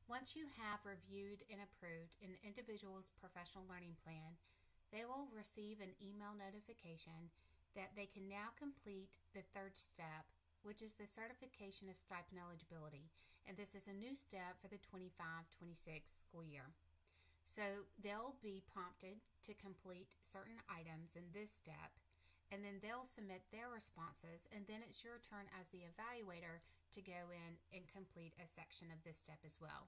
Once you have reviewed and approved an individual's professional learning plan, they will receive an email notification that they can now complete the third step, which is the certification of stipend eligibility. And this is a new step for the 25-26 school year. So they'll be prompted to complete certain items in this step, and then they'll submit their responses, and then it's your turn as the evaluator to go in and complete a section of this step as well.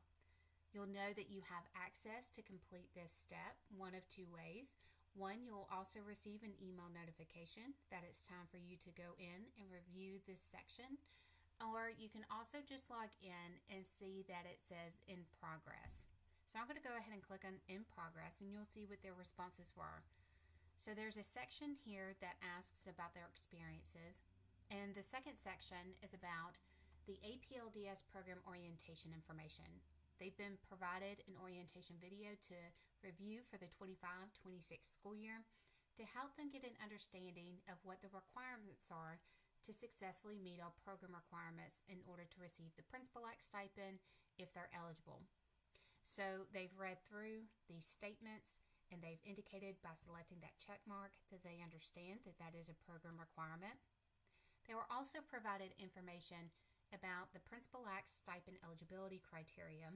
You'll know that you have access to complete this step one of two ways. One, you'll also receive an email notification that it's time for you to go in and review this section, or you can also just log in and see that it says in progress. So I'm going to go ahead and click on in progress, and you'll see what their responses were. So there's a section here that asks about their experiences, and the second section is about the APLDS program orientation information. They've been provided an orientation video to review for the 25-26 school year to help them get an understanding of what the requirements are to successfully meet all program requirements in order to receive the principal-elect stipend if they're eligible. So they've read through these statements, and they've indicated by selecting that check mark that they understand that that is a program requirement. They were also provided information about the principal-elect stipend eligibility criteria.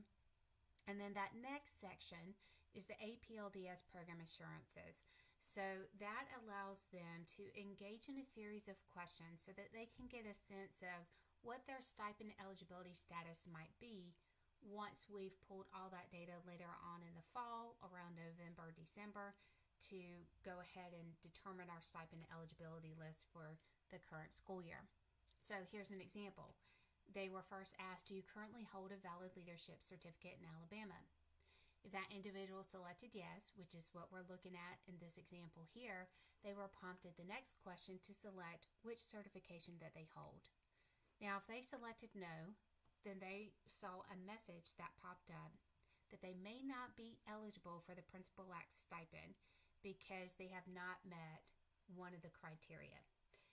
And then that next section is the APLDS program assurances. So that allows them to engage in a series of questions so that they can get a sense of what their stipend eligibility status might be once we've pulled all that data later on in the fall, around November, December, to go ahead and determine our stipend eligibility list for the current school year. So here's an example. They were first asked, do you currently hold a valid leadership certificate in Alabama? If that individual selected yes, which is what we're looking at in this example here, they were prompted the next question to select which certification that they hold. Now, if they selected no, then they saw a message that popped up that they may not be eligible for the principal-elect stipend because they have not met one of the criteria.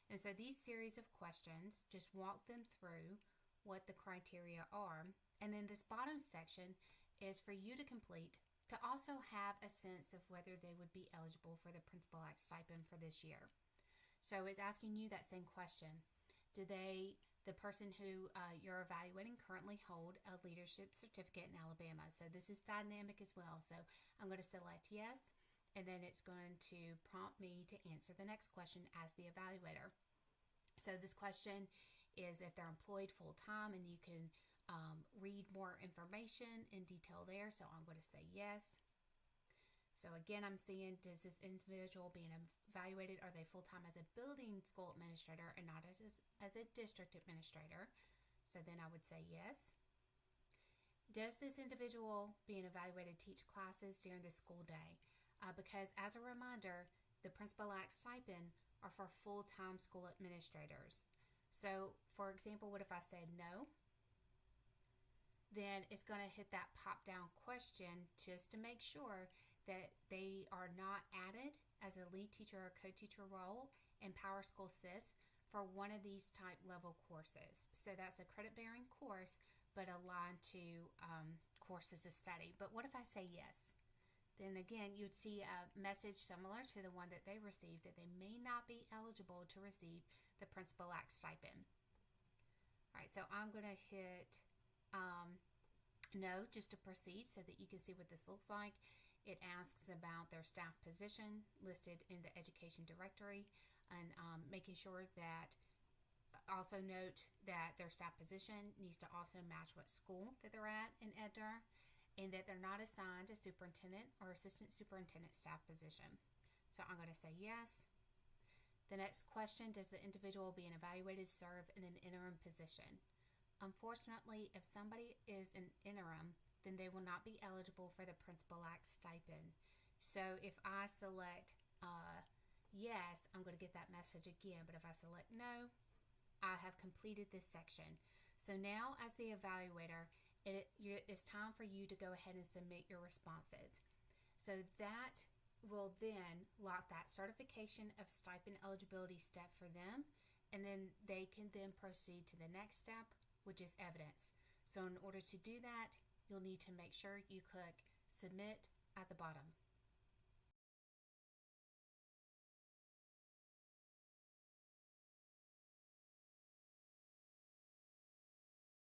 And so these series of questions just walk them through what the criteria are. And then this bottom section is for you to complete to also have a sense of whether they would be eligible for the principal-elect stipend for this year. So it's asking you that same question. Do the person who you're evaluating currently hold a leadership certificate in Alabama? So this is dynamic as well. So I'm going to select yes, and then it's going to prompt me to answer the next question as the evaluator. So this question is if they're employed full-time, and you can read more information in detail there. So I'm going to say yes. So again, I'm seeing, does this individual being evaluated, are they full-time as a building school administrator and not as a district administrator? So then I would say yes. Does this individual being evaluated teach classes during the school day? Because as a reminder, the principal-elect stipend are for full-time school administrators. So for example, what if I said no? Then it's going to hit that pop-down question just to make sure that they are not added as a lead teacher or co-teacher role in Power School SIS for one of these type level courses. So that's a credit-bearing course, but aligned to courses of study. But what if I say yes? Then again, you'd see a message similar to the one that they received, that they may not be eligible to receive the principal-elect stipend. All right, so I'm going to hit no just to proceed so that you can see what this looks like. It asks about their staff position listed in the education directory, and making sure that, also note that their staff position needs to also match what school that they're at in EdDur, and that they're not assigned a superintendent or assistant superintendent staff position. So I'm going to say yes. The next question, does the individual being evaluated serve in an interim position? Unfortunately, if somebody is an interim, then they will not be eligible for the principal-elect stipend. So if I select yes, I'm going to get that message again. But if I select no, I have completed this section. So now as the evaluator, it's time for you to go ahead and submit your responses. So that will then lock that certification of stipend eligibility step for them, and then they can then proceed to the next step, which is evidence. So in order to do that, you'll need to make sure you click Submit at the bottom.